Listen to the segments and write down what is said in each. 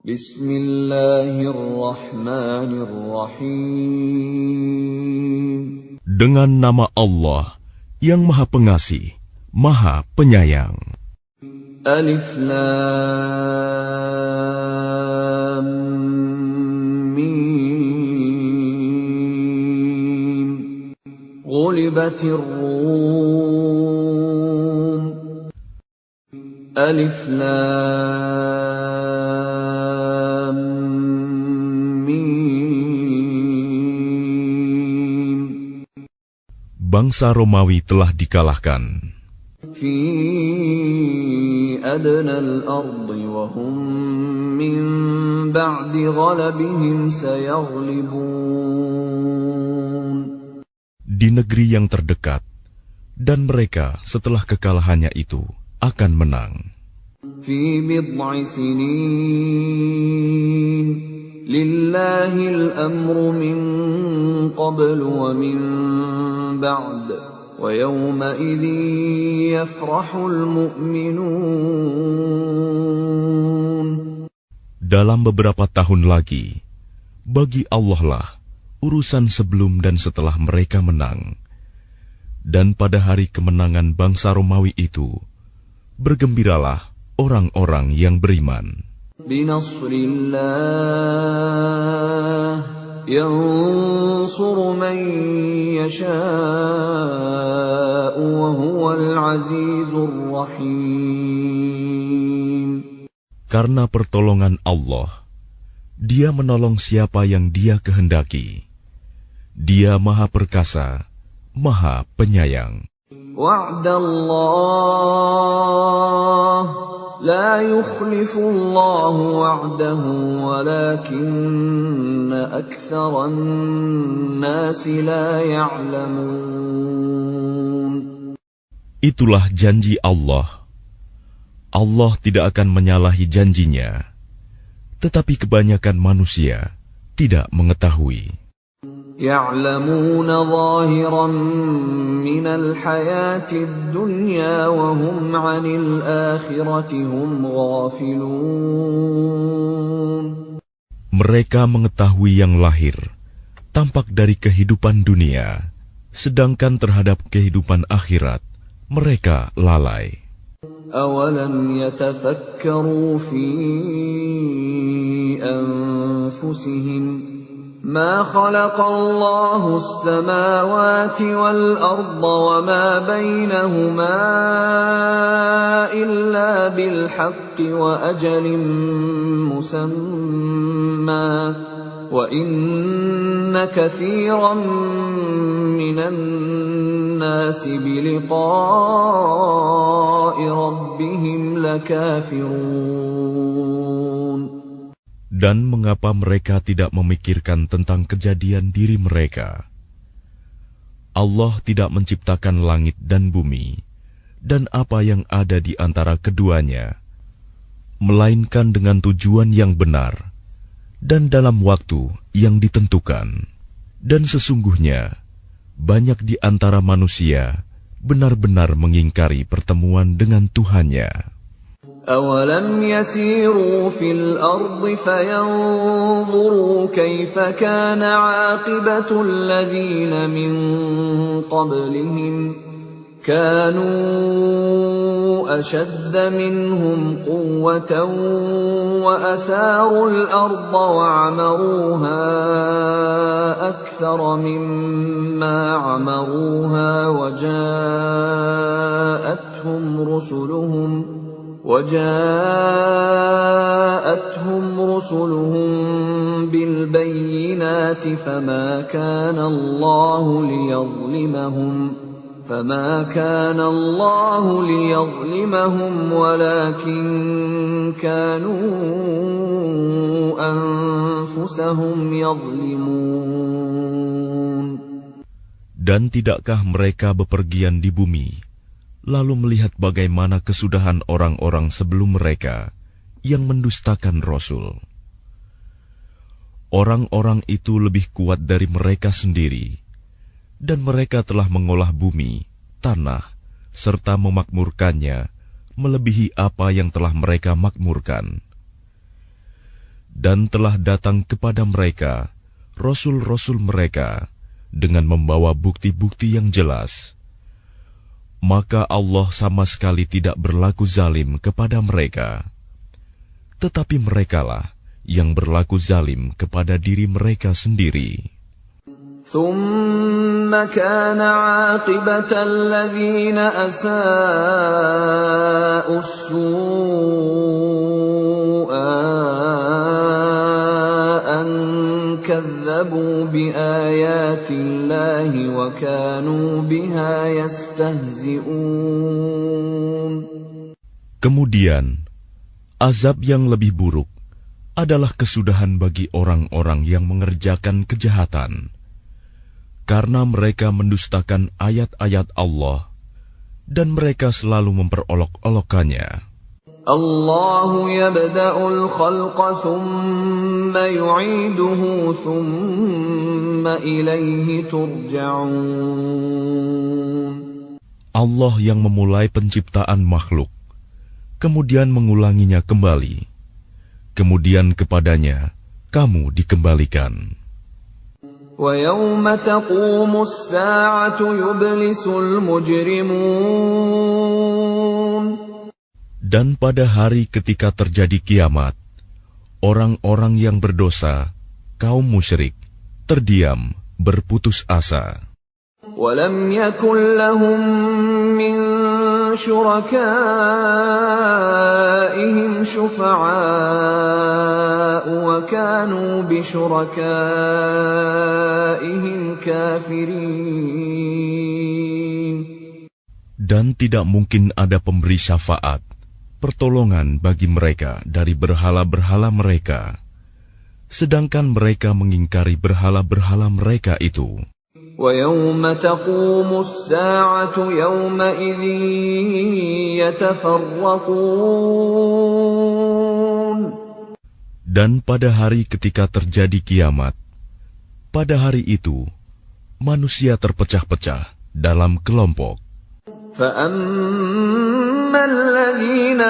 Bismillahirrahmanirrahim. Dengan nama Allah yang Maha Pengasih, Maha Penyayang. Alif Lam Mim. Ghulibatir Rum. Alif Lam Mim. Bangsa Romawi telah dikalahkan. Fi adnal ardi wa hum min ba'di ghalabihim sayaghlibun. Di negeri yang terdekat, dan mereka setelah kekalahannya itu akan menang. Fi bid'i sinin lillahil amru min qablu wa min ba'd wa yawma idzin yafrahul mu'minun. Dalam beberapa tahun lagi, bagi Allah lah urusan sebelum dan setelah mereka menang. Dan pada hari kemenangan bangsa Romawi itu, bergembiralah orang-orang yang beriman. Binasrillah yansuru man yasha'u wa huwal azizur rahim. Karena pertolongan Allah, Dia menolong siapa yang Dia kehendaki. Dia Maha Perkasa, Maha Penyayang. Wa'dallah la yukhlifullahu wa'dahu walakinna aktharan nasi la ya'lamun. Itulah janji Allah. Allah tidak akan menyalahi janjinya, tetapi kebanyakan manusia tidak mengetahui. يَعْلَمُونَ ظَاهِرًا مِنَ الْحَيَاةِ الدُّنْيَا وَهُمْ عَنِ الْآخِرَةِ هُمْ غَافِلُونَ. Mereka mengetahui yang lahir, tampak dari kehidupan dunia, sedangkan terhadap kehidupan akhirat, mereka lalai. أَوَلَمْ يَتَفَكَّرُوا فِي أَنفُسِهِمْ ما خلق الله السماوات والأرض وما بينهما إلا بالحق وأجل مسمى وإن كثيرا من الناس بلقاء ربهم لكافرون. Dan mengapa mereka tidak memikirkan tentang kejadian diri mereka? Allah tidak menciptakan langit dan bumi, dan apa yang ada di antara keduanya, melainkan dengan tujuan yang benar, dan dalam waktu yang ditentukan. Dan sesungguhnya, banyak di antara manusia benar-benar mengingkari pertemuan dengan Tuhannya. أَوَلَمْ يَسِيرُوا فِي الْأَرْضِ فَيَنظُرُوا كَيْفَ كَانَ عَاقِبَةُ الَّذِينَ مِنْ قَبْلِهِمْ كَانُوا أَشَدَّ مِنْهُمْ قُوَّةً وَأَثَارُوا الْأَرْضَ وَعَمَرُوهَا أَكْثَرَ مِمَّا عَمَرُوهَا وجاءتهم رسلهم بالبينات فما كان الله ليظلمهم ولكن كانوا أنفسهم يظلمون. Dan tidakkah mereka bepergian di bumi, lalu melihat bagaimana kesudahan orang-orang sebelum mereka yang mendustakan Rasul? Orang-orang itu lebih kuat dari mereka sendiri, dan mereka telah mengolah bumi, tanah, serta memakmurkannya melebihi apa yang telah mereka makmurkan. Dan telah datang kepada mereka rasul-rasul mereka dengan membawa bukti-bukti yang jelas. Maka Allah sama sekali tidak berlaku zalim kepada mereka. Tetapi merekalah yang berlaku zalim kepada diri mereka sendiri. ثُمَّ كَانَ عَاقِبَةَ الَّذِينَ أَسَاءُوا السُّوءَ أَن كَذَّبُوا بِآيَاتِ اللَّهِ وَكَانُوا بِهَا يَسْتَهْزِئُونَ. Kemudian, azab yang lebih buruk adalah kesudahan bagi orang-orang yang mengerjakan kejahatan, karena mereka mendustakan ayat-ayat Allah dan mereka selalu memperolok-olokkannya. Allahu yabda'ul khalqa thumma yu'iduhu thumma ilayhi turja'un. Allah yang memulai penciptaan makhluk, kemudian mengulanginya kembali, kemudian kepadanya kamu dikembalikan. وَيَوْمَ تَقُومُ السَّاعَةُ يُبْلِسُ الْمُجْرِمُونَ. Dan pada hari ketika terjadi kiamat, orang-orang yang berdosa, kaum musyrik, terdiam, berputus asa. وَلَمْ يَكُنْ لَهُم مِّن شُرَكَائِهِمْ شُفَعَاءُ وَكَانُوا بِشُرَكَائِهِمْ كَافِرِينَ. Dan tidak mungkin ada pemberi syafaat, pertolongan bagi mereka dari berhala-berhala mereka, sedangkan mereka mengingkari berhala-berhala mereka itu. وَيَوْمَ تَقُومُ السَّاعَةُ يَوْمَئِذٍ يَتَفَرَّقُونَ. Dan pada hari ketika terjadi kiamat, pada hari itu manusia terpecah-pecah dalam kelompok. فَأَمَّا الَّذِينَ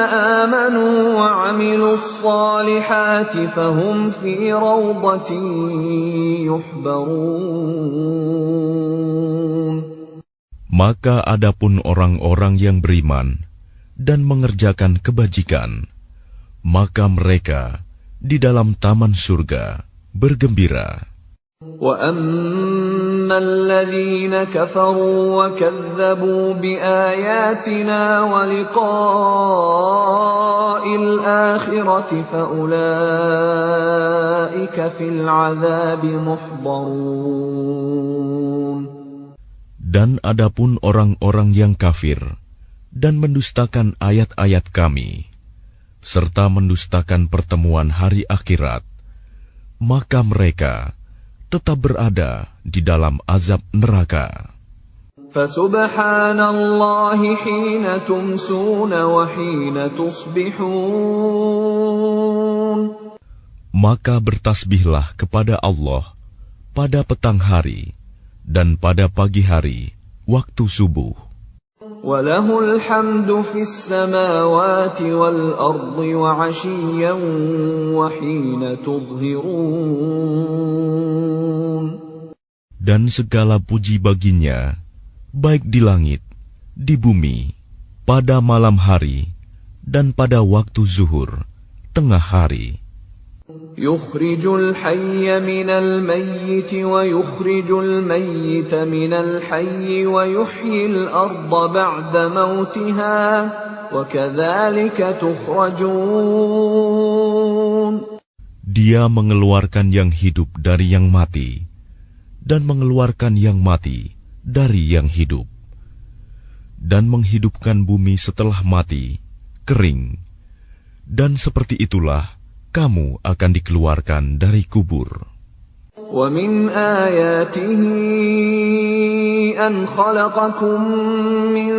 آمَنُوا وَعَمِلُوا الصَّالِحَاتِ فَهُمْ فِي رَوْضَةٍ يُحْبَرُونَ. Maka adapun orang-orang yang beriman dan mengerjakan kebajikan, maka mereka di dalam taman surga bergembira. وَأَمَّا الَّذِينَ كَفَرُوا وَكَذَّبُوا بِآيَاتِنَا وَلِقَاءِ الْآخِرَةِ فَأُولَئِكَ فِي الْعَذَابِ مُحْضَرُونَ. Dan adapun orang-orang yang kafir dan mendustakan ayat-ayat kami, serta mendustakan pertemuan hari akhirat, maka mereka tetap berada di dalam azab neraka. Fasubhanallahi hina tumsuna wa hina tusbihun. Maka bertasbihlah kepada Allah pada petang hari dan pada pagi hari waktu subuh. Walahul hamdu fis samawati wal ardi wa 'ashiyyan wa hina tudhhirun. Dan segala puji baginya, baik di langit, di bumi, pada malam hari, dan pada waktu zuhur, tengah hari. Yukhrijul hayya minal mayyiti wa yukhrijul mayyita minal hayyi wa yuhyil arda ba'da mautiha wa kadzalika tukhrajun. Dia mengeluarkan yang hidup dari yang mati dan mengeluarkan yang mati dari yang hidup, dan menghidupkan bumi setelah mati, kering, dan seperti itulah kamu akan dikeluarkan dari kubur. Wa min ayatihi an khalaqakum min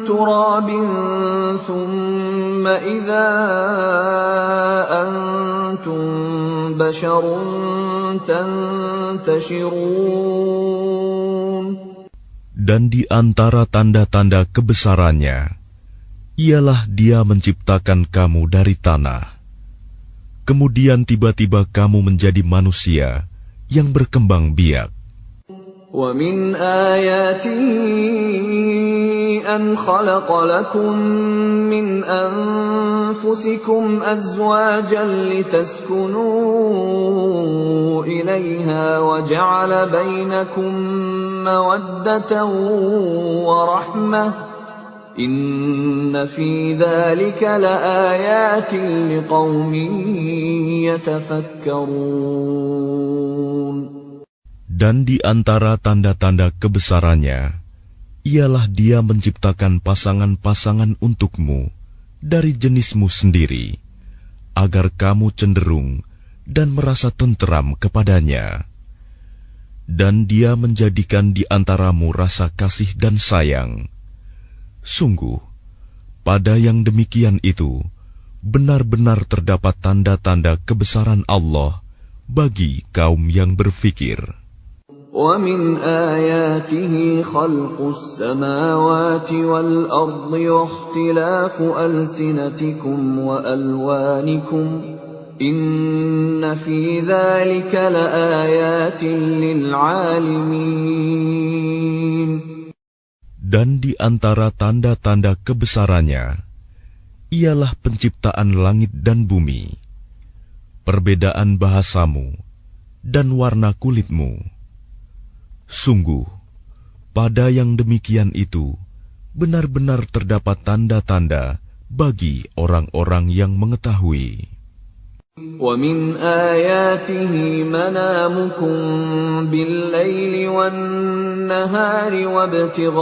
turabin thumma idza antum basharun tantashirun. Dan di antara tanda-tanda kebesarannya ialah Dia menciptakan kamu dari tanah, kemudian tiba-tiba kamu menjadi manusia yang berkembang biak. وَمِنْ آيَاتِهِ أَنْ خَلَقَ لَكُم مِّنْ أَنفُسِكُمْ أَزْوَاجًا لِتَسْكُنُوا إِلَيْهَا وَجَعَلَ بَيْنَكُم مَّوَدَّةً وَرَحْمَةً إِنَّ فِي ذَلِكَ لَآيَاتٍ لِقَوْمٍ يَتَفَكَّرُونَ. Dan di antara tanda-tanda kebesarannya, ialah Dia menciptakan pasangan-pasangan untukmu dari jenismu sendiri, agar kamu cenderung dan merasa tenteram kepadanya. Dan Dia menjadikan di antaramu rasa kasih dan sayang. Sungguh, pada yang demikian itu, benar-benar terdapat tanda-tanda kebesaran Allah bagi kaum yang berfikir. وَمِنْ آيَاتِهِ خَلْقُ السَّمَاوَاتِ وَالْأَرْضِ وَاخْتِلَافُ أَلْسِنَتِكُمْ وَأَلْوَانِكُمْ إِنَّ فِي ذَلِكَ لَآيَاتٍ لِلْعَالِمِينَ. Dan di antara tanda-tanda kebesarannya, ialah penciptaan langit dan bumi, perbedaan bahasamu, dan warna kulitmu. Sungguh, pada yang demikian itu, benar-benar terdapat tanda-tanda bagi orang-orang yang mengetahui. وَمِنْ آيَاتِهِ مَنَامُكُمْ بِاللَّيْلِ وَالنَّهَارِ وَابْتِغَاؤُكُمْ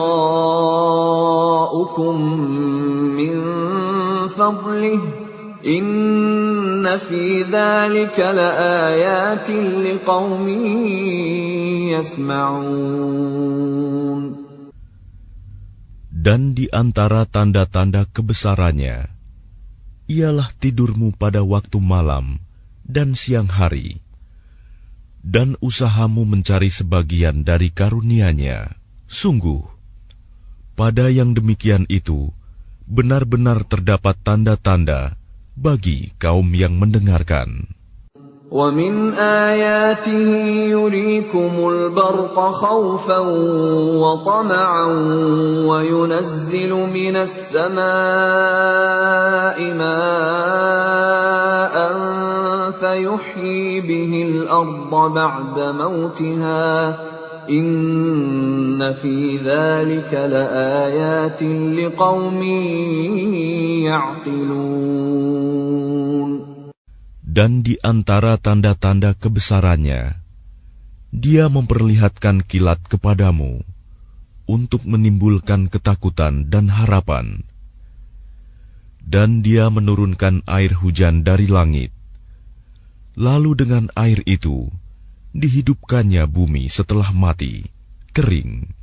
مِنْ فَضْلِهِ إِنَّ فِي ذَلِكَ لَآيَاتٍ لِقَوْمٍ يَسْمَعُونَ. Dan di antara tanda-tanda kebesarannya, ialah tidurmu pada waktu malam dan siang hari, dan usahamu mencari sebagian dari karunia-Nya. Sungguh, pada yang demikian itu, benar-benar terdapat tanda-tanda bagi kaum yang mendengarkan. وَمِنْ آيَاتِهِ يُرِيكُمُ الْبَرْقَ خَوْفًا وَطَمَعًا وَيُنَزِّلُ مِنَ السَّمَاءِ مَاءً فَيُحْيِي بِهِ الْأَرْضَ بَعْدَ مَوْتِهَا إِنَّ فِي ذَلِكَ لَآيَاتٍ لِقَوْمٍ يَعْقِلُونَ. Dan di antara tanda-tanda kebesarannya, Dia memperlihatkan kilat kepadamu untuk menimbulkan ketakutan dan harapan. Dan Dia menurunkan air hujan dari langit. Lalu dengan air itu, dihidupkannya bumi setelah mati, kering.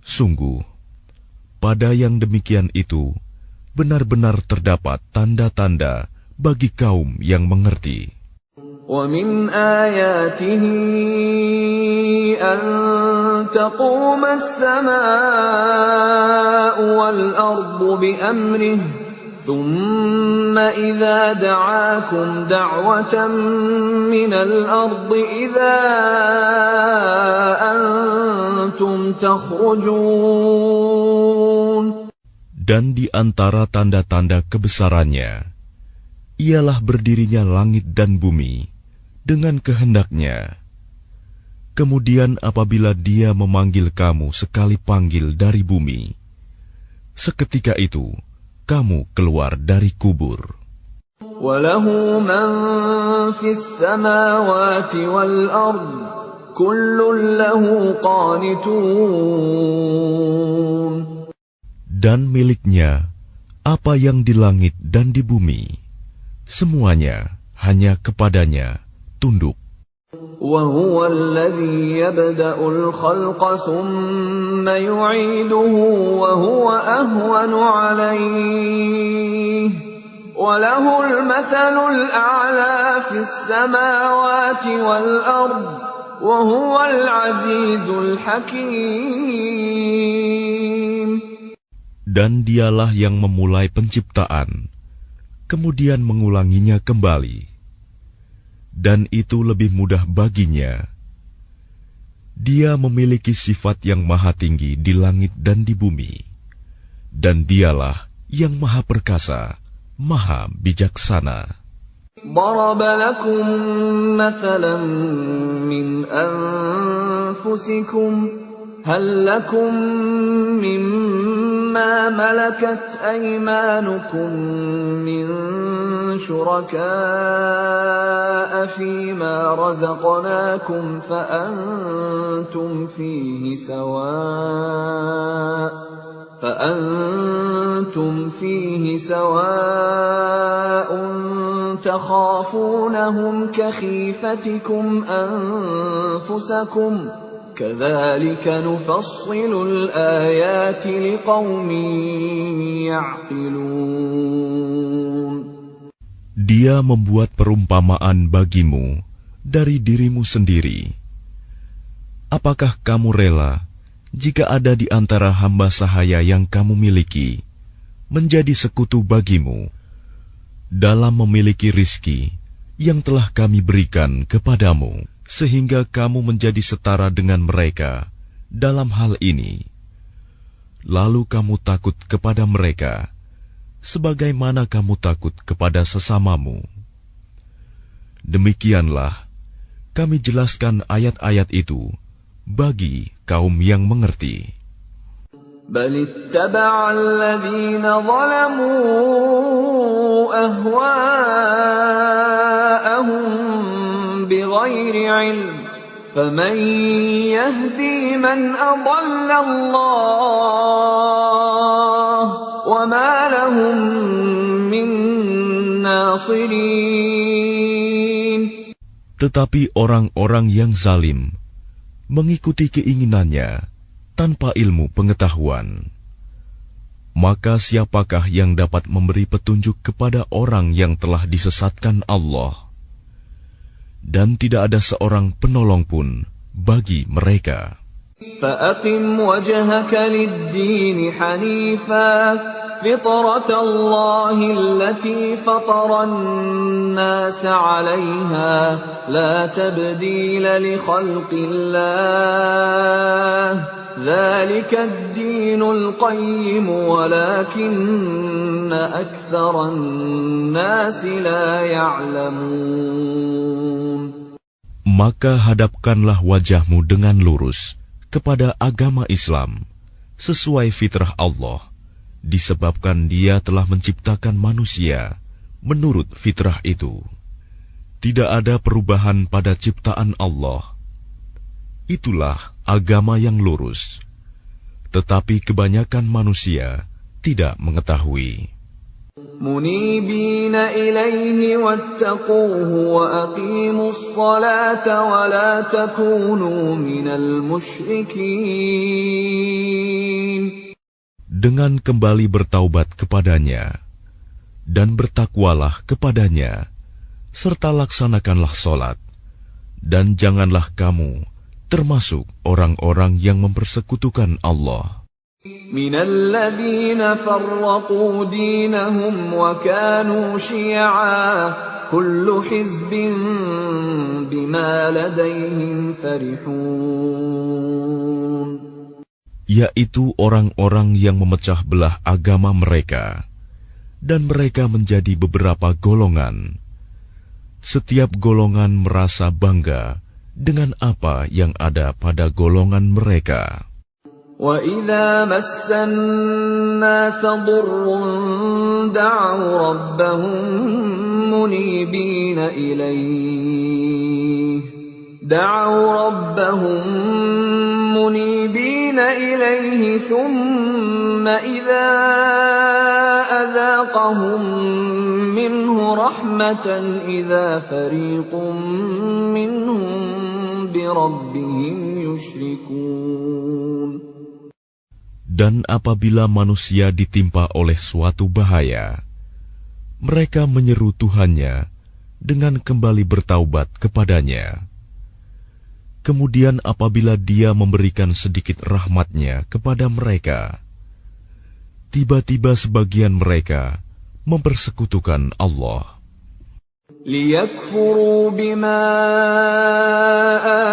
Sungguh, pada yang demikian itu, benar-benar terdapat tanda-tanda bagi kaum yang mengerti. وَمِنْ آيَاتِهِ أَن تَقُومَ السَّمَاءُ وَالْأَرْضُ بِأَمْرِهِ ثُمَّ إِذَا دَعَاكُمْ دَعْوَةً مِّنَ الْأَرْضِ إِذَا أَنْتُمْ تَخْرُجُونَ. Dan di antara tanda-tanda kebesarannya, ialah berdirinya langit dan bumi dengan kehendaknya. Kemudian apabila Dia memanggil kamu sekali panggil dari bumi, seketika itu kamu keluar dari kubur. وَلَهُ مَنْ فِي السَّمَاوَاتِ وَالْأَرْضِ كُلٌّ لَهُ قَانِتُونَ. Dan miliknya apa yang di langit dan di bumi, semuanya hanya kepadanya tunduk. وَهُوَ الَّذِي يَبْدَأُ الْخَلْقَ ثُمَّ يُعِيدُهُ وَهُوَ أَهْوَنُ عَلَيْهِ وَلَهُ الْمَثَلُ الْأَعْلَى فِي السَّمَاوَاتِ وَالْأَرْضِ وَهُوَ الْعَزِيزُ الْحَكِيمُ. Dan Dialah yang memulai penciptaan, kemudian mengulanginya kembali. dan itu lebih mudah baginya. Dia memiliki sifat yang maha tinggi di langit dan di bumi, dan dialah yang maha perkasa, maha bijaksana. ضرب لكم مثلا من أنفسكم هل لكم مما ملكت أيمانكم من شركاء فيما رزقناكم فأنتم فيه سواء تخافونهم كخيفتكم أنفسكم كذلك نفصل الآيات لقوم يعقلون. Dia membuat perumpamaan bagimu dari dirimu sendiri. Apakah kamu rela jika ada di antara hamba sahaya yang kamu miliki menjadi sekutu bagimu dalam memiliki rizki yang telah kami berikan kepadamu, sehingga kamu menjadi setara dengan mereka dalam hal ini? Lalu kamu takut kepada mereka sebagaimana kamu takut kepada sesamamu. Demikianlah kami jelaskan ayat-ayat itu bagi kaum yang mengerti. بل اتبع الذين ظلموا أهواءهم بغير علم فمن يهدي من أضل الله وما لهم من ناصرين. Tetapi orang-orang yang zalim mengikuti keinginannya tanpa ilmu pengetahuan. Maka siapakah yang dapat memberi petunjuk kepada orang yang telah disesatkan Allah? Dan tidak ada seorang penolong pun bagi mereka. فأقم وجهك للدين حنيفا فطرة الله التي فطر الناس عليها لا تبديل لخلق الله ذلك الدين القيم ولكن أكثر الناس لا يعلمون. Maka hadapkanlah wajahmu dengan lurus kepada agama Islam sesuai fitrah Allah, disebabkan Dia telah menciptakan manusia menurut fitrah itu. Tidak ada perubahan pada ciptaan Allah. Itulah agama yang lurus, tetapi kebanyakan manusia tidak mengetahui. منيبين إليه واتقوه وأقيموا الصلاة ولا تكونوا من المشركين. Dengan kembali bertaubat kepadanya dan bertakwalah kepadanya, serta laksanakanlah salat, dan janganlah kamu termasuk orang-orang yang mempersekutukan Allah. من الذين فرقوا دينهم وكانوا شيعا كل حزب بما لديهم فرحون. Yaitu orang-orang yang memecah belah agama mereka, dan mereka menjadi beberapa golongan. Setiap golongan merasa bangga dengan apa yang ada pada golongan mereka. وَإِذَا مَسَّ النَّاسَ ضُرٌّ دَعَوْا رَبَّهُم مُنِيبِينَ إِلَيْهِ ثُمَّ إِذَا أَذَاقَهُم مِّنْهُ رَحْمَةً إِذَا فَرِيقٌ مِّنْهُم بِرَبِّهِمْ يُشْرِكُونَ. Dan apabila manusia ditimpa oleh suatu bahaya, mereka menyeru Tuhannya dengan kembali bertaubat kepadanya. Kemudian apabila Dia memberikan sedikit rahmat-Nya kepada mereka, tiba-tiba sebagian mereka mempersekutukan Allah. لِيَكْفُرُوا بِمَا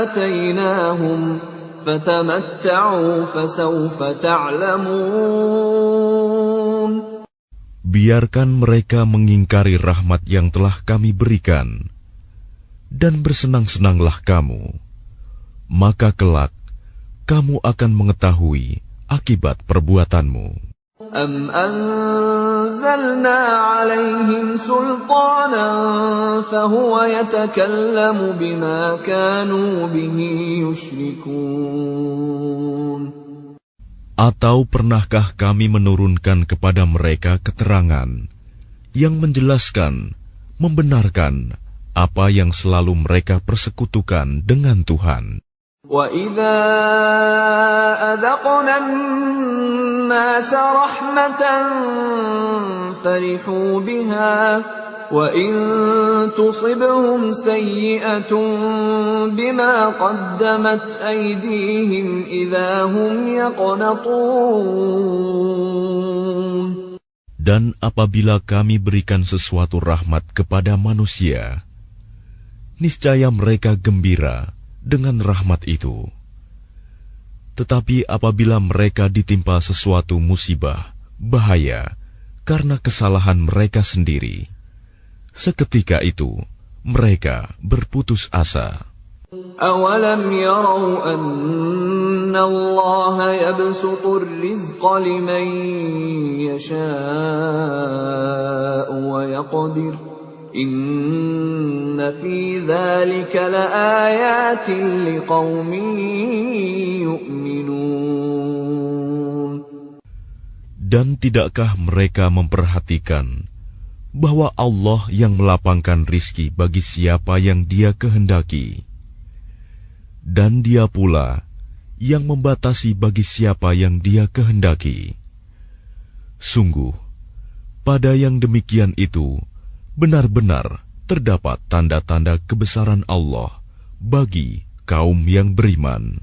آتَيْنَاهُمْ فَتَمَتَّعُوا فَسَوْفَ تَعْلَمُونَ. Biarkan mereka mengingkari rahmat yang telah kami berikan, dan bersenang-senanglah kamu, maka kelak kamu akan mengetahui akibat perbuatanmu. أَمْ أَنزَلْنَا عَلَيْهِمْ سُلْطَانًا فَهُوَ يَتَكَلَّمُ بِمَا كَانُوا بِهِ يُشْرِكُونَ. Atau pernahkah kami menurunkan kepada mereka keterangan yang menjelaskan, membenarkan apa yang selalu mereka persekutukan dengan Tuhan? وَإِذَا أَذَقْنَا النَّاسَ رَحْمَةً فَرِحُوا بِهَا وَإِن تُصِبْهُمْ سَيِّئَةٌ بِمَا قَدَّمَتْ أَيْدِيهِمْ إِذَا هُمْ يَقْنَطُونَ. Dan apabila kami berikan sesuatu rahmat kepada manusia, niscaya mereka gembira dengan rahmat itu. Tetapi apabila mereka ditimpa sesuatu musibah, bahaya, karena kesalahan mereka sendiri, seketika itu mereka berputus asa. أَوَلَمْ يَرَوْا أَنَّ اللَّهَ يَبْسُطُ الرِّزْقَ لِمَن يَشَاءُ وَيَقْدِرُ إِنَّ فِي ذَلِكَ لَآيَاتٍ لِقَوْمٍ يُؤْمِنُونَ. Dan tidakkah mereka memperhatikan bahwa Allah yang melapangkan rizki bagi siapa yang Dia kehendaki, dan Dia pula yang membatasi bagi siapa yang Dia kehendaki. Sungguh, pada yang demikian itu benar-benar terdapat tanda-tanda kebesaran Allah bagi kaum yang beriman.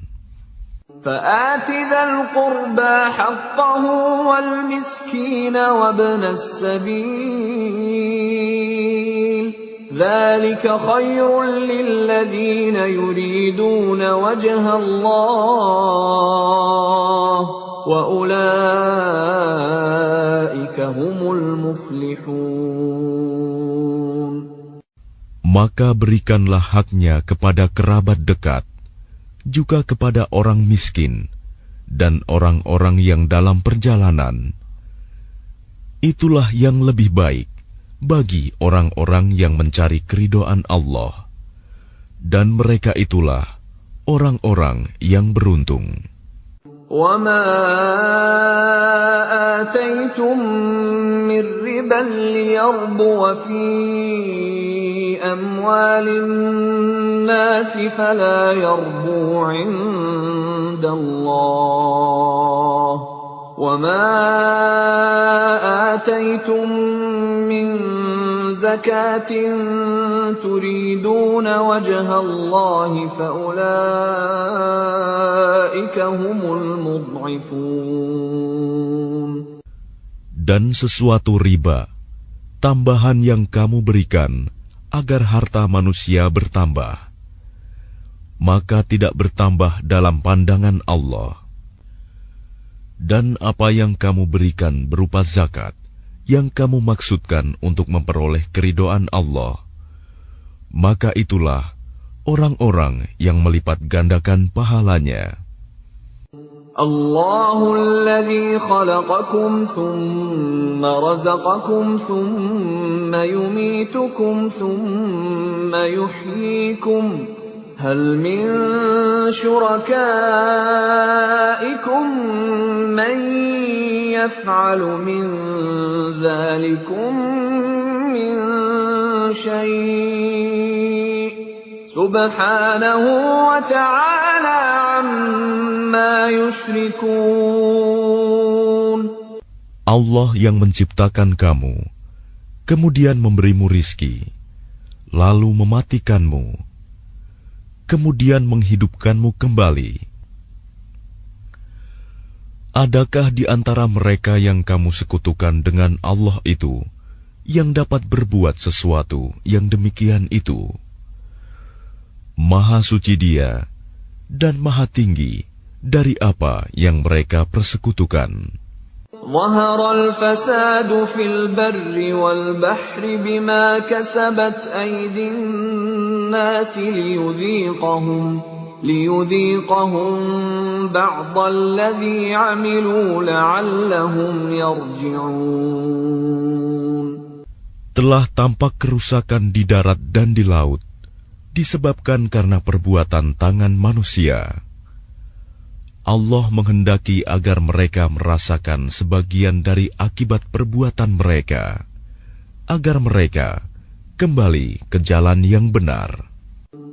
فَآتِ ذَا الْقُرْبَى حَقَّهُ وَالْمِسْكِينَ وَابْنَ السَّبِيلِ ذَلِكَ خَيْرٌ لِّلَّذِينَ يُرِيدُونَ وَجْهَ اللَّهِ وَأُولَٰئِكَ هُمُ الْمُفْلِحُونَ. Maka berikanlah haknya kepada kerabat dekat, juga kepada orang miskin dan orang-orang yang dalam perjalanan. Itulah yang lebih baik bagi orang-orang yang mencari keridhaan Allah, dan mereka itulah orang-orang yang beruntung. وَمَا آتَيْتُم مِّن رِّبًا لِّيَرْبُوَ فِي أَمْوَالِ النَّاسِ فَلَا يَرْبُو عِندَ اللَّهِ وَمَا آتَيْتُم مِّن زَكَاةٍ تُرِيدُونَ وَجْهَ اللَّهِ فَأُولَٰئِكَ هُمُ الْمُضْعِفُونَ. Dan sesuatu riba, tambahan yang kamu berikan agar harta manusia bertambah, maka tidak bertambah dalam pandangan Allah. Dan apa yang kamu berikan berupa zakat, yang kamu maksudkan untuk memperoleh keridhaan Allah, maka itulah orang-orang yang melipat gandakan pahalanya. Allahul ladzi khalaqakum thumma razaqakum thumma yumitukum thumma yuhyikum hal min syurakaikum man yaf'alu min dzalikum min syai' subhanahu wa ta'ala amma yushrikun. Allah yang menciptakan kamu, kemudian memberimu rizki, lalu mematikanmu, kemudian menghidupkanmu kembali. Adakah di antara mereka yang kamu sekutukan dengan Allah itu yang dapat berbuat sesuatu yang demikian itu. Maha suci Dia dan maha tinggi dari apa yang mereka persekutukan. ظهر الفساد في البر والبحر بما كسبت أيدي الناس ليذيقهم بعض الذي عملوا لعلهم يرجعون. Telah tampak kerusakan di darat dan di laut disebabkan karena perbuatan tangan manusia. Allah menghendaki agar mereka merasakan sebagian dari akibat perbuatan mereka, agar mereka kembali ke jalan yang benar.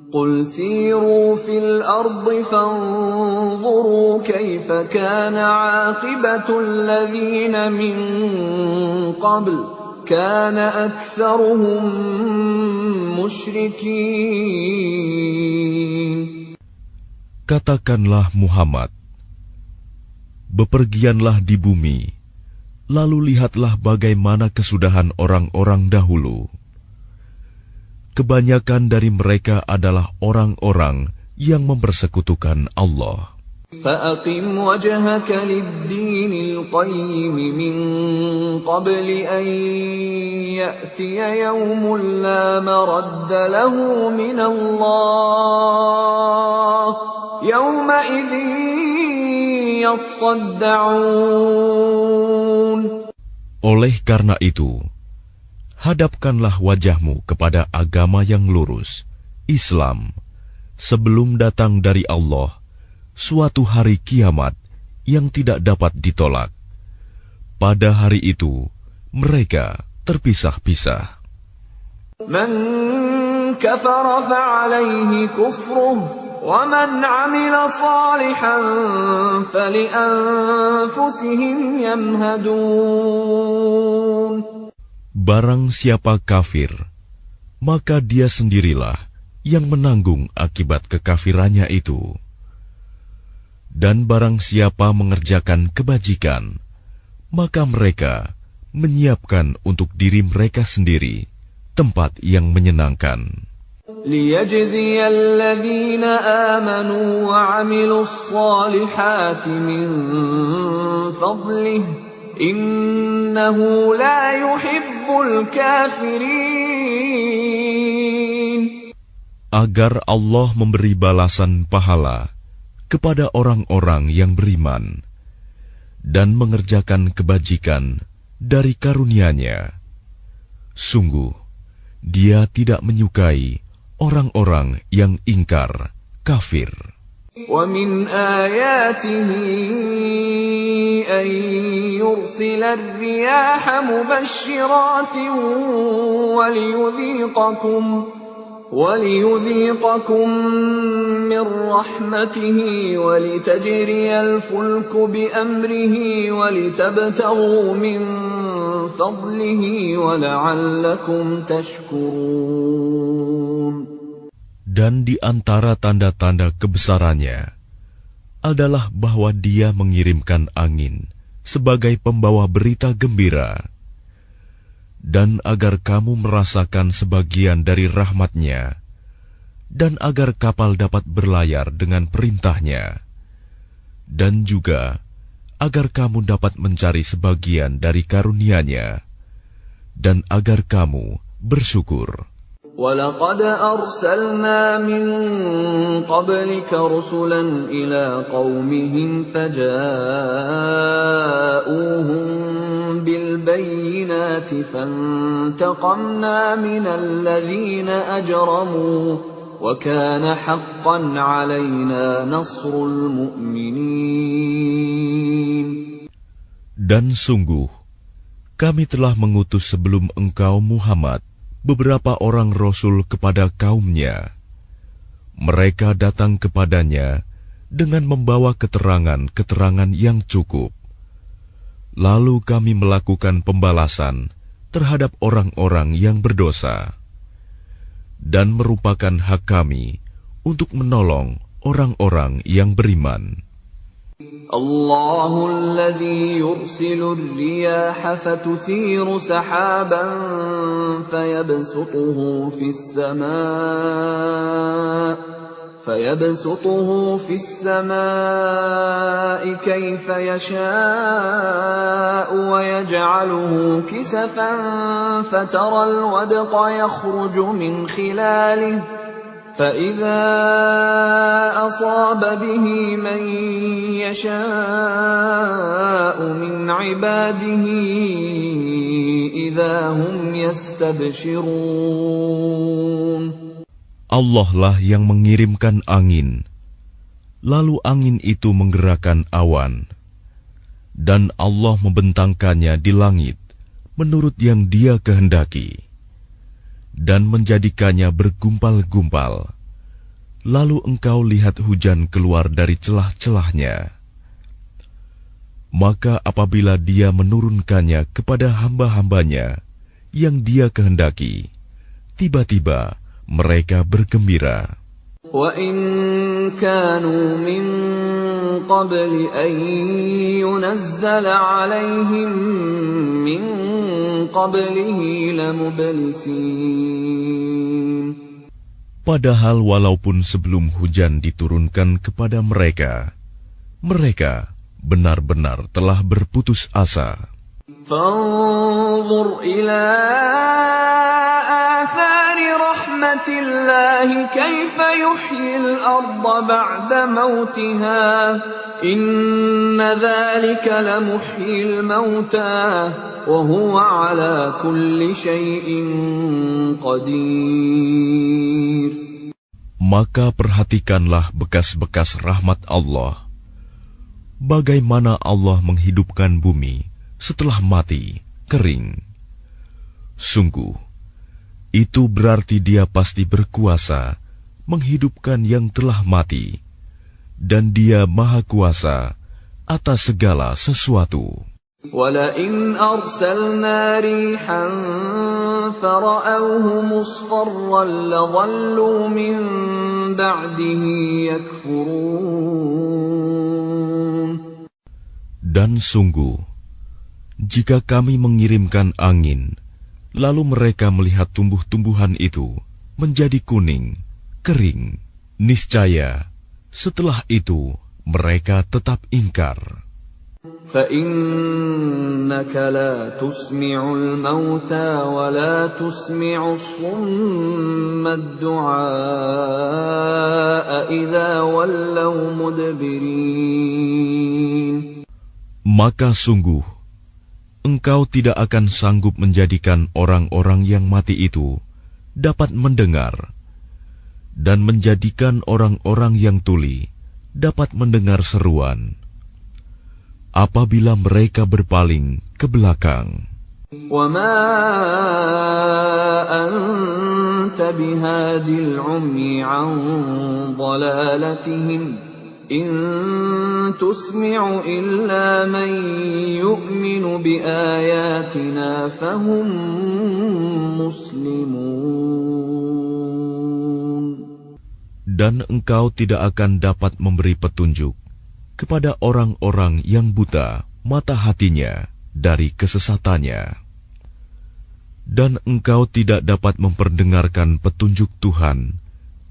قل سيروا في الأرض فانظروا كيف كان عاقبة الذين من قبل كان أكثرهم مشركين. Katakanlah Muhammad, bepergianlah di bumi, lalu lihatlah bagaimana kesudahan orang-orang dahulu. Kebanyakan dari mereka adalah orang-orang yang mempersekutukan Allah. فَأَقِمْ وَجْهَكَ لِلدِّينِ الْقَيِّمِ مِنْ قَبْلِ أَنْ يَأْتِيَ يَوْمٌ لَا مَرَدَّ لَهُ مِنَ اللَّهِ يَوْمَئِذٍ يَصَّدَّعُونَ. Oleh karena itu, hadapkanlah wajahmu kepada agama yang lurus, Islam, sebelum datang dari Allah suatu hari kiamat yang tidak dapat ditolak. Pada hari itu, mereka terpisah-pisah. Man kafara fa'alayhi kufruh, wa man 'amila salihan fali'anfusihim yamhadun. Barang siapa kafir, maka dia sendirilah yang menanggung akibat kekafirannya itu. Dan barang siapa mengerjakan kebajikan, maka mereka menyiapkan untuk diri mereka sendiri tempat yang menyenangkan. لِيَجْزِيَ الَّذِينَ آمَنُوا وَعَمِلُوا الصَّالِحَاتِ مِنْ فَضْلِهِ إِنَّهُ لَا يُحِبُّ الْكَافِرِينَ. Agar Allah memberi balasan pahala kepada orang-orang yang beriman dan mengerjakan kebajikan dari karunia-Nya. Sungguh, Dia tidak menyukai orang-orang yang ingkar, kafir. وَمِنْ آيَاتِهِ أَنْ يُرْسِلَ الرِّيَاحَ مُبَشِّرَاتٍ وَلِيُذِيقَكُم مِّن رَّحْمَتِهِ وَلِتَجْرِيَ الْفُلْكُ بِأَمْرِهِ وَلِتَبْتَغُوا مِن فَضْلِهِ وَلَعَلَّكُمْ تَشْكُرُونَ. Dan di antara tanda-tanda kebesarannya adalah bahwa Dia mengirimkan angin sebagai pembawa berita gembira, dan agar kamu merasakan sebagian dari rahmat-Nya, dan agar kapal dapat berlayar dengan perintah-Nya, dan juga agar kamu dapat mencari sebagian dari karunia-Nya, dan agar kamu bersyukur. وَلَقَدْ أَرْسَلْنَا مِن قَبْلِكَ رُسُلًا إِلَىٰ قَوْمِهِمْ فَجَاءُوهُم بِالْبَيِّنَاتِ فَانتَقَمْنَا مِنَ الَّذِينَ أَجْرَمُوا وَكَانَ حَقًّا عَلَيْنَا نَصْرُ الْمُؤْمِنِينَ. Dan sungguh, kami telah mengutus sebelum engkau Muhammad beberapa orang rasul kepada kaumnya. Mereka datang kepadanya dengan membawa keterangan-keterangan yang cukup. Lalu kami melakukan pembalasan terhadap orang-orang yang berdosa, dan merupakan hak kami untuk menolong orang-orang yang beriman. الله الذي يرسل الرياح فتثير سحابا فيبسطه في السماء كيف يشاء ويجعله كسفا فترى الودق يخرج من خلاله فإذا أصاب به من يشاء من عباده إذا هم يستبشرون. Allah lah yang mengirimkan angin, lalu angin itu menggerakkan awan, dan Allah membentangkannya di langit menurut yang Dia kehendaki, dan menjadikannya bergumpal-gumpal. Lalu engkau lihat hujan keluar dari celah-celahnya. Maka apabila Dia menurunkannya kepada hamba-hambanya yang Dia kehendaki, tiba-tiba mereka bergembira. وَإِن كَانُوا مِن قَبْلِ أَن يُنَزَّلَ عَلَيْهِم مِّن قَبْلِهِ لَمُبْلِسِينَ. Padahal walaupun sebelum hujan diturunkan kepada mereka, mereka benar-benar telah berputus asa. فانظر إلى آثار رحمة الله كيف يحيي الأرض بعد موتها إن ذلك لمحيي الموتى وهو على كل شيء قدير. Maka perhatikanlah bekas-bekas rahmat Allah. Bagaimana Allah menghidupkan bumi setelah mati, kering. Sungguh, itu berarti Dia pasti berkuasa menghidupkan yang telah mati, dan Dia Maha Kuasa atas segala sesuatu. وَلَئِنْ أَرْسَلْنَا رِيحًا فَرَأَوْهُ مُصْفَرًّا لَظَلُّوا مِنْ بَعْدِهِ يَكْفُرُونَ. Dan sungguh, jika kami mengirimkan angin, lalu mereka melihat tumbuh-tumbuhan itu menjadi kuning, kering, niscaya setelah itu mereka tetap ingkar. فَإِنَّكَ لَا تُسْمِعُ الْمَوْتَى وَلَا تُسْمِعُ الصُّمَّ الدُّعَاءَ إِذَا وَلَّوْا مُدْبِرِينَ. Maka sungguh, engkau tidak akan sanggup menjadikan orang-orang yang mati itu dapat mendengar, dan menjadikan orang-orang yang tuli dapat mendengar seruan apabila mereka berpaling ke belakang. وَمَا أَنْتَ بِهَادِ الْعُمْيِ عَنْ ضَلَالَتِهِمْ إِنْ تُسْمِعُ إِلَّا مَنْ يُؤْمِنُ بِآيَاتِنَا فَهُمْ مُسْلِمُونَ. Dan engkau tidak akan dapat memberi petunjuk kepada orang-orang yang buta mata hatinya dari kesesatannya. Dan engkau tidak dapat memperdengarkan petunjuk Tuhan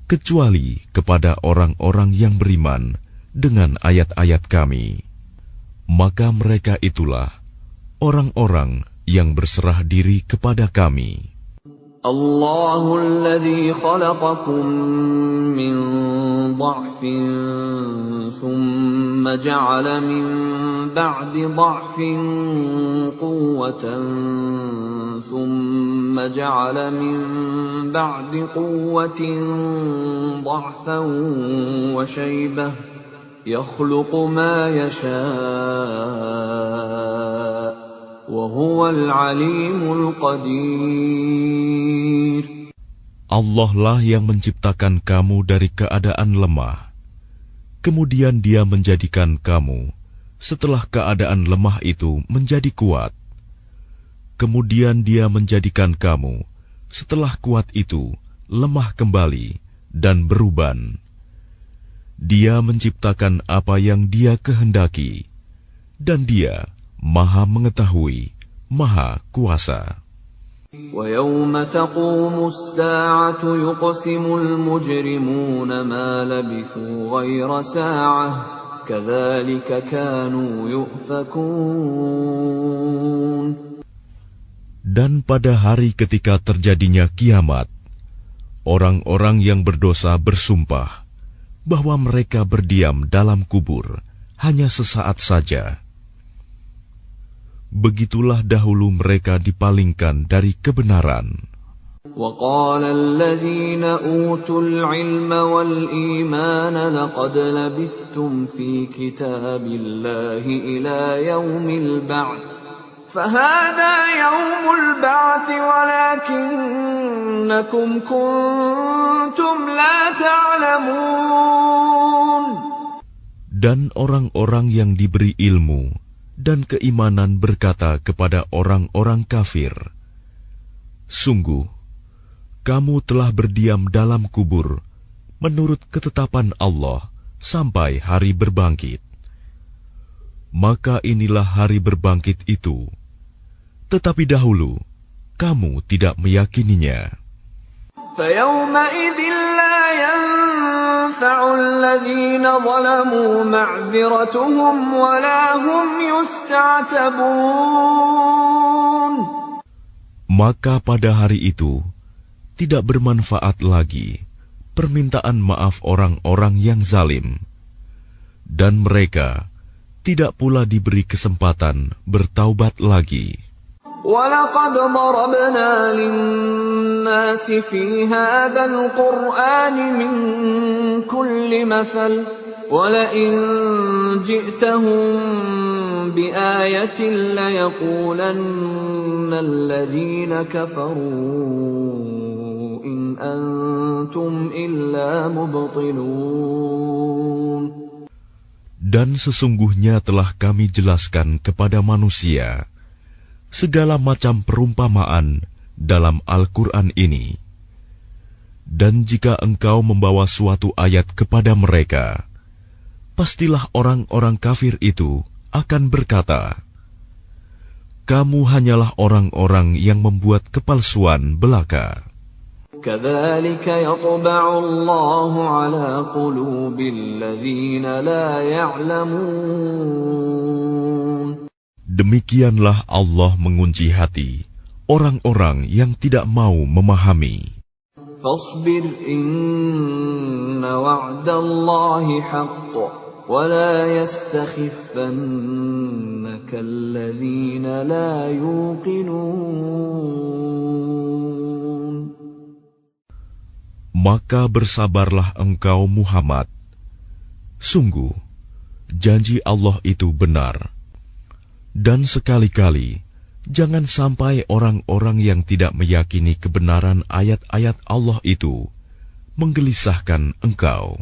kecuali kepada orang-orang yang beriman dengan ayat-ayat kami. Maka mereka itulah orang-orang yang berserah diri kepada kami. الله الذي خلقكم من ضعف ثم جعل من بعد ضعف قوة ثم جعل من بعد قوة ضعفا وشيبة يخلق ما يشاء وهو العليم القدير. Allah lah yang menciptakan kamu dari keadaan lemah. Kemudian Dia menjadikan kamu setelah keadaan lemah itu menjadi kuat. Kemudian Dia menjadikan kamu setelah kuat itu lemah kembali dan beruban. Dia menciptakan apa yang Dia kehendaki, dan Dia Maha Mengetahui, Maha Kuasa. وَيَوْمَ تَقُومُ السَّاعَةُ يُقْسِمُ الْمُجْرِمُونَ مَا لَبِثُوا غَيْرَ سَاعَةٍ كَذَلِكَ كَانُوا يُؤْفَكُونَ. Dan pada hari ketika terjadinya kiamat, orang-orang yang berdosa bersumpah bahwa mereka berdiam dalam kubur hanya sesaat saja. Begitulah dahulu mereka dipalingkan dari kebenaran. وَقَالَ الَّذِينَ أُوتُوا الْعِلْمَ وَالْإِيمَانَ لَقَدْ لَبِثْتُمْ فِي كِتَابِ اللَّهِ إِلَى يَوْمِ الْبَعْثِ فَهَذَا يَوْمُ الْبَعْثِ وَلَكِنَّكُمْ كُنتُمْ لَا تَعْلَمُونَ. Dan orang-orang yang diberi ilmu dan keimanan berkata kepada orang-orang kafir, "Sungguh, kamu telah berdiam dalam kubur menurut ketetapan Allah sampai hari berbangkit. Maka inilah hari berbangkit itu. Tetapi dahulu, kamu tidak meyakininya." فَيَوْمَئِذٍ لَا يَنفَعُ الَّذِينَ ظَلَمُوا مَعْذِرَتُهُمْ وَلَا هُمْ يُسْتَعْتَبُونَ. Maka pada hari itu, tidak bermanfaat lagi permintaan maaf orang-orang yang zalim, dan mereka tidak pula diberi kesempatan bertaubat lagi. وَلَقَدْ ضَرَبْنَا لِلنَّاسِ فِي هَذَا الْقُرْآنِ مِنْ كُلِّ مَثَلٍ وَلَئِنْ جِئْتَهُمْ بِآيَةٍ لَيَقُولَنَّ الَّذِينَ كَفَرُوا إِنْ أَنْتُمْ إِلَّا مُبْطِلُونَ. Dan sesungguhnya telah kami jelaskan kepada manusia segala macam perumpamaan dalam Al-Quran ini. Dan jika engkau membawa suatu ayat kepada mereka, pastilah orang-orang kafir itu akan berkata, "Kamu hanyalah orang-orang yang membuat kepalsuan belaka." كَذَلِكَ يَطْبَعُ اللَّهُ عَلَى قُلُوبِ الَّذِينَ لَا يَعْلَمُونَ. Demikianlah Allah mengunci hati orang-orang yang tidak mau memahami. فَاصْبِرْ إِنَّ وَعْدَ اللَّهِ حَقٌّ وَلَا يَسْتَخِفَّنَّكَ الَّذِينَ لَا يُوقِنُونَ. Maka bersabarlah engkau Muhammad. Sungguh, janji Allah itu benar. Dan sekali-kali, jangan sampai orang-orang yang tidak meyakini kebenaran ayat-ayat Allah itu menggelisahkan engkau.